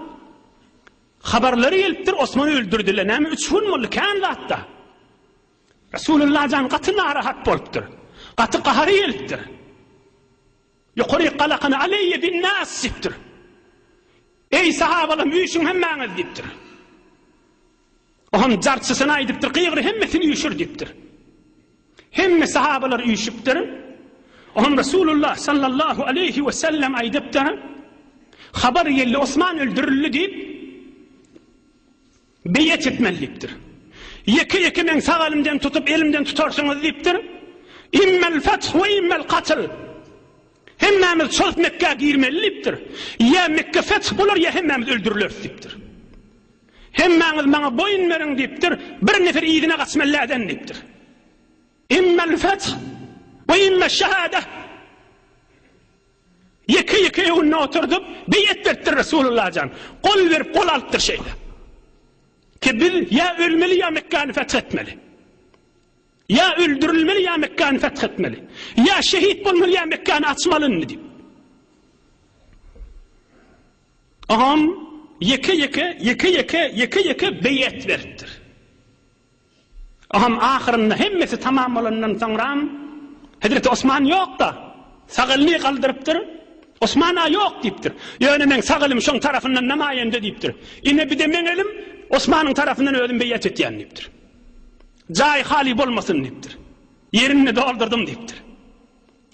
haberleri gelipdir, Osman'ı öldürdüler. Näme 3 gün molly kan hatta. Resulullah'dan katı narahat bolupdir. Katı kahari gelipdir. Yuqori qalaqana aleyye bin nas dipdir. Ey sahabalar, üýüşüň hemmäňiz dipdir. Oham jarçysyna aýdypdyr, qyýgyry hemmesini üýüşür dipdir. Hemme sahabalar üýüşüpdir. Oham Resulullah sallallahu aleyhi ve sellem aýdypdyr, habar geldi Osman öldürildi diýip beyet etmelipdir. Yeke men sağ elimden tutup elimden tutarsyňyz diýipdir. İmmel feth ve immel qatl. Hemmemiz şol Mekke'ye girmelipdir. Ya Mekke feth bolar ya hemmemiz öldürülür dipdir. Hemmemiz bana boyun verin dipdir. Bir nefer iyidine kaçmalladan dipdir. İmmel feth ve immel şehade. Yeke önüne oturdum. Beyet verdir Resulullah'can. Kol verip kol alttır şeyle. Ki biz ya ölmeli ya Mekke'ni fethetmeli. Ya öldürülmeli ya Mekke'ni fethetmeli. Ya şehit bulmalı ya Mekke'ni açmalı deyip. Aham yeke beyet verdir. Aham ahirinde hemmesi tamam olandan sonra Hazreti Osman yok da sağılını kaldırıptır. Osman'a yok deyiptir. Yani men sağılım şon tarafından namayende deyiptir. Yine bir de men elim Osman'ın tarafından ödüm beyet etyen deyiptir. Cay hali bolmasın deyiptir. Yerini doldurdum deyiptir.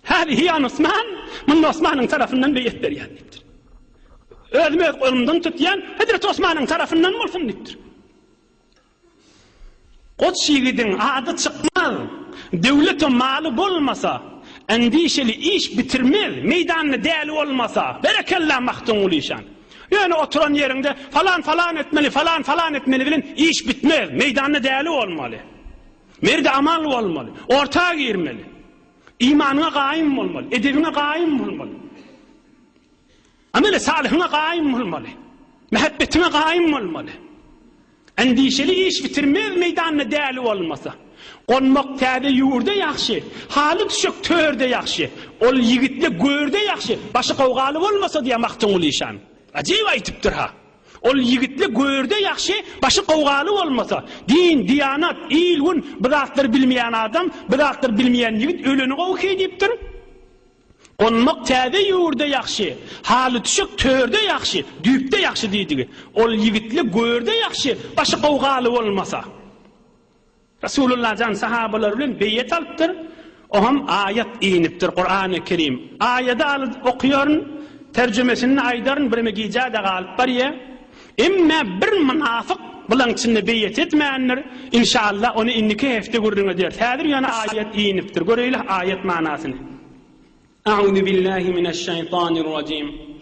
Hali hiyan Osman, bunun Osman'ın tarafından beyet beryen deyiptir. Ödüme kolumdan tutyan, Hazreti Osman'ın tarafından olsun deyiptir. Koç yiğidin adı çıkmaz, devletin malı bolmasa, endişeli iş bitirmez, meydanlı değerli olmasa, berekallah mahtun ulişan. Yani oturan yerinde falan etmeli bilin, iş bitmez, meydanlı değerli olmalı. Merde amal olmalı, ortağa girmeli. İmanına kaim olmalı, edebine kaim olmalı. Amele salihine kaim olmalı. Mehabbetine kaim olmalı. Endişeli iş bitirmez meydanına değerli olmasa. Konmak täze yurda yaxşı, halı düşük törde yaxşı, ol yigitle görde yaxşı, başı kavgalı olmasa diye maktun ulişan. Acayip aytıptır ha. Ol yigitle görde yaxşı, başı kavgalı olmasa, din, diyanat, ilgun, bıraktır bilmeyen adam, bıraktır bilmeyen yigit ölünü kavkay deyiptir. Konmak täze yurda yaxşı, halı düşük törde yaxşı, düpte yaxşı deydi. Ol yigitle görde yaxşı, başı kavgalı olmasa. Resulullah'dan sahabalar bilen beyet alıptır. Oham ayet iniptir Kur'an-ı Kerim. Ayeti alıp okuyorun, tercümesini aydarın birime giyeceğe alıp var ya. Emme bir münafık bulan içinde beyet etmeyenler, inşallah onu inniki hefte görürüne der. Tadir yana ayet iniptir. Göreyle ayet manasını. A'udhu billahi mineşşeytanirracim.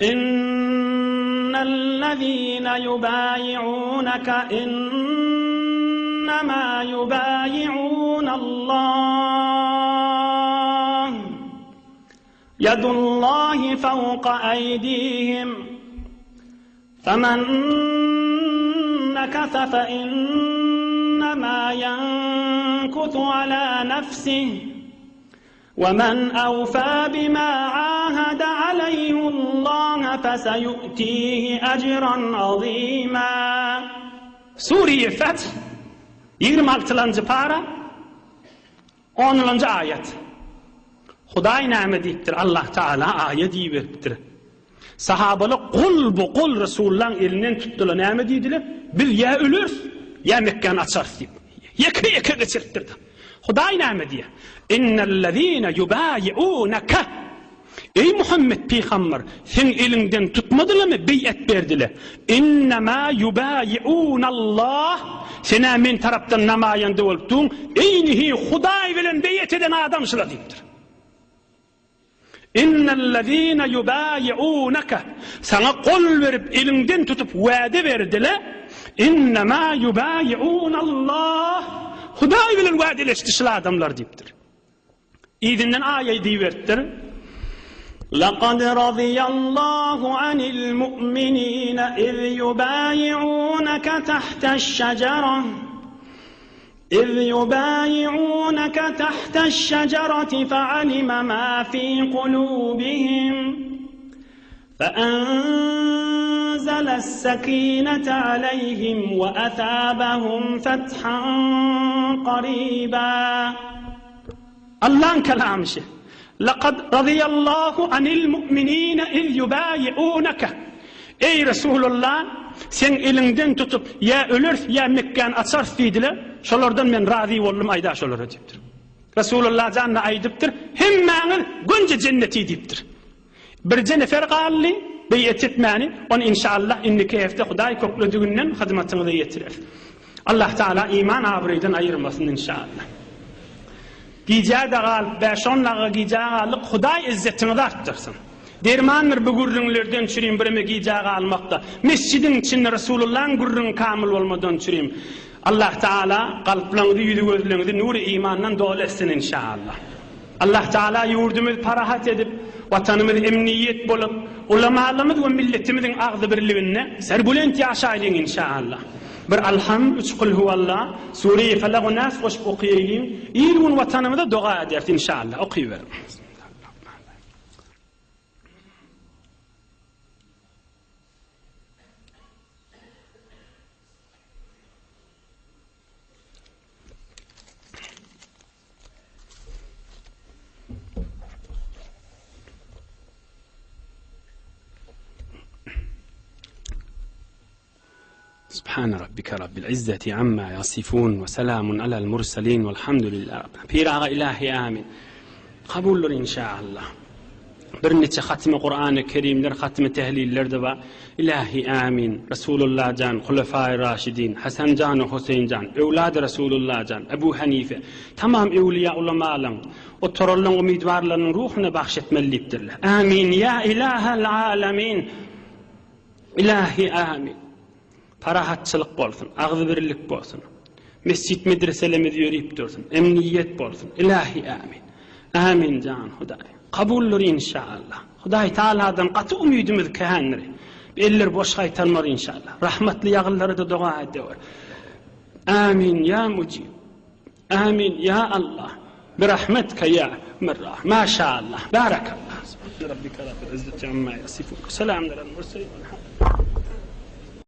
إن الذين يبايعونك إنما يبايعون الله يد الله فوق أيديهم فمن نكث فإنما ينكث على نفسه ومن أوفى بما عاهد عليه الله فسيؤتيه أجرا عظيما. سورة فتح 26 para 10 ayet. Huday näme diýipdir? Allah Taala ayet diýipdir. Sahabalar kul Resulullah'ın elinden tuttular. Näme diýdiler? Biz ya ölür ya Mekke'ni açar diýip. Yeke geçirtdirdi. Huday näme diýär? İnnellezîne yubâyi'ûneke. Ey Muhammed Peygamber, sen elinden tutmadılamy, bey'et berdiler. İnnemâ yubâyi'ûnallah. Sena men tarapdan namaýanda bolup duň, eynihi Huday bilen bey'et eden adamşylar diýipdir. İnnellezîne yubâyi'ûneke. Sana kol verip elinden tutup wa'de berdiler. İnnemâ yubâyi'ûnallah. Huday bilen wa'deleşdirýär adamlar diýipdir. İdinden ayet diýipdir. لقد رضي الله عن المؤمنين إذ يبايعونك تحت الشجرة فعلم ما في قلوبهم فأنزل السكينة عليهم وأثابهم فتحا قريبا. Allah'ın kelamı şey. لقد رضي الله عن المؤمنين إذ يبايعونك. Ey Resulullah, sen elinden tutup ya ölür ya Mekke'ni açar diýdiler. Şolardan men razı boldum ayda şolara diýipdir. Resulullah janna aýdypdyr. Hemmäňiz gönje jenneti diýipdir. Bir nefer gally beyet etmäni, on inşallah inniki hefte Hudaý köklediginden hyzmatyňyza ýetirer. Allah Taala iman abrydan aýyrmasyn inşallah. Gijä dagal 5-10 laga gijä galyk Hudaý izzetini artdyrsın. Dermanlar bu gurrunlardan çürüyüm birime gijä galmakda. Mescidin içinde Resulullah'ın gurrun kamil bolmadan çürüyüm. Allah Taala kalplaryňyzy, ýüzi gözleriňizi nuru imandan doletsin inşallah. Allah Taala ýurdumyzy parahat edip, watanymyz emniyet bolup, ulamalarymyz we milletimizin agzy birligine serbulent ýaşaýlyň inşallah. Bir alham, 3 kul huvallah, Suriye Felaq ve Nas goşup okuyaýyn. İlgun watanymyza doga eder inşallah. Okuýberin. سبحان ربك رب العزة عما يصفون وسلام على المرسلين والحمد لله. Piraga ilahi amin. Kabuldur inşallah. Bir neçe hatmi Kur'an-ı Kerimler, hatmi tehliller de var. İlahi amin. Resulullah can, Hulefai Raşidin, Hasan can, Hüseyin can, evladı Resulullah can, Ebu Hanife, tamam evliya ulamalan, o torolun umidvarlarının ruhunu bahşetmelidirler. Amin ya ilahel alamin. İlahi amin. Parahatçılık bolsun, ağzı birlik bolsun. Mescid medreselemiz yürüyüp dursun, emniyet bolsun. İlahi amin. Amin can Hudaý. Kabullur inşallah. Hudaý Taala'dan katı umidimiz kehanri. Eller boş haytanmar inşallah. Rahmetli yağılları da dua ediyor. Amin ya mucib. Amin ya Allah. Birahmetka ya merrah. Maşallah. Barakallah. Rabbika rabbil izzati amma yasifun. Selamun alel murselin.